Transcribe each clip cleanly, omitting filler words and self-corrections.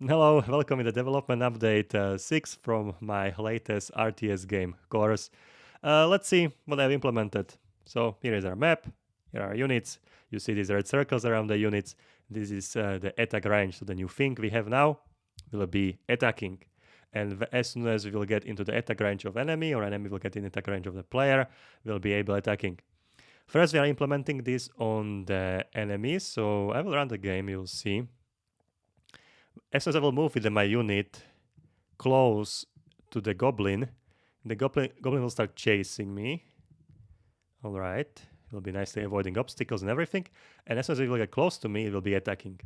Hello, welcome in the development update 6 from my latest RTS game course. Let's see what I've implemented. So here is our map, here are our units. You see these red circles around the units. This is the attack range. So the new thing we have now will be attacking. And as soon as we will get into the attack range of enemy or enemy will get in attack range of the player, we'll be able attacking. First, we are implementing this on the enemies. So I will run the game, you'll see. As soon as I will move with my unit close to the goblin, the goblin will start chasing me. All right, it will be nicely avoiding obstacles and everything. And as soon as it will get close to me, it will be attacking.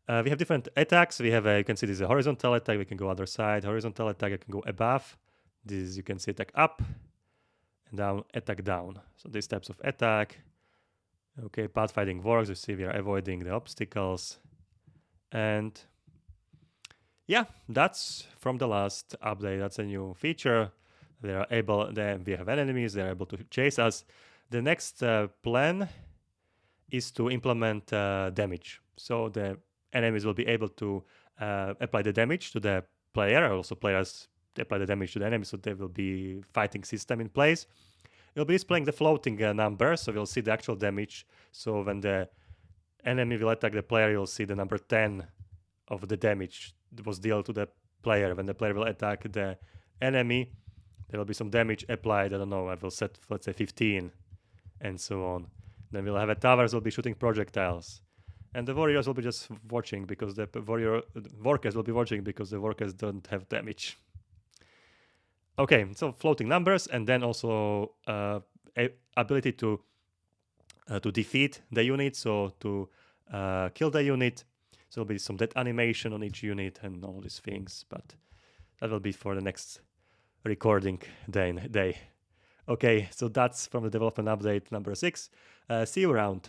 We have different attacks. We have, you can see this is a horizontal attack. We can go other side. Horizontal attack, I can go above. This you can see attack up and down, attack down. So these types of attack. Okay, pathfinding works. You see we are avoiding the obstacles. And yeah, that's from the last update. That's a new feature. They are able. Then we have enemies. They are able to chase us. The next plan is to implement damage. So the enemies will be able to apply the damage to the player. Also, players apply the damage to the enemy. So there will be fighting system in place. It will be displaying the floating number. So we'll see the actual damage. So when the enemy will attack the player, you'll see the number 10 of the damage that was dealt to the player. When the player will attack the enemy, there will be some damage applied. I don't know, I will set, let's say, 15 and so on. Then we'll have a towers will be shooting projectiles. And the warriors will be just watching because the workers will be watching because the workers don't have damage. Okay, so floating numbers and then also ability to defeat the unit, so to kill the unit. So there'll be some death animation on each unit and all these things, but that will be for the next recording day. Okay, so that's from the development update number 6. See you around.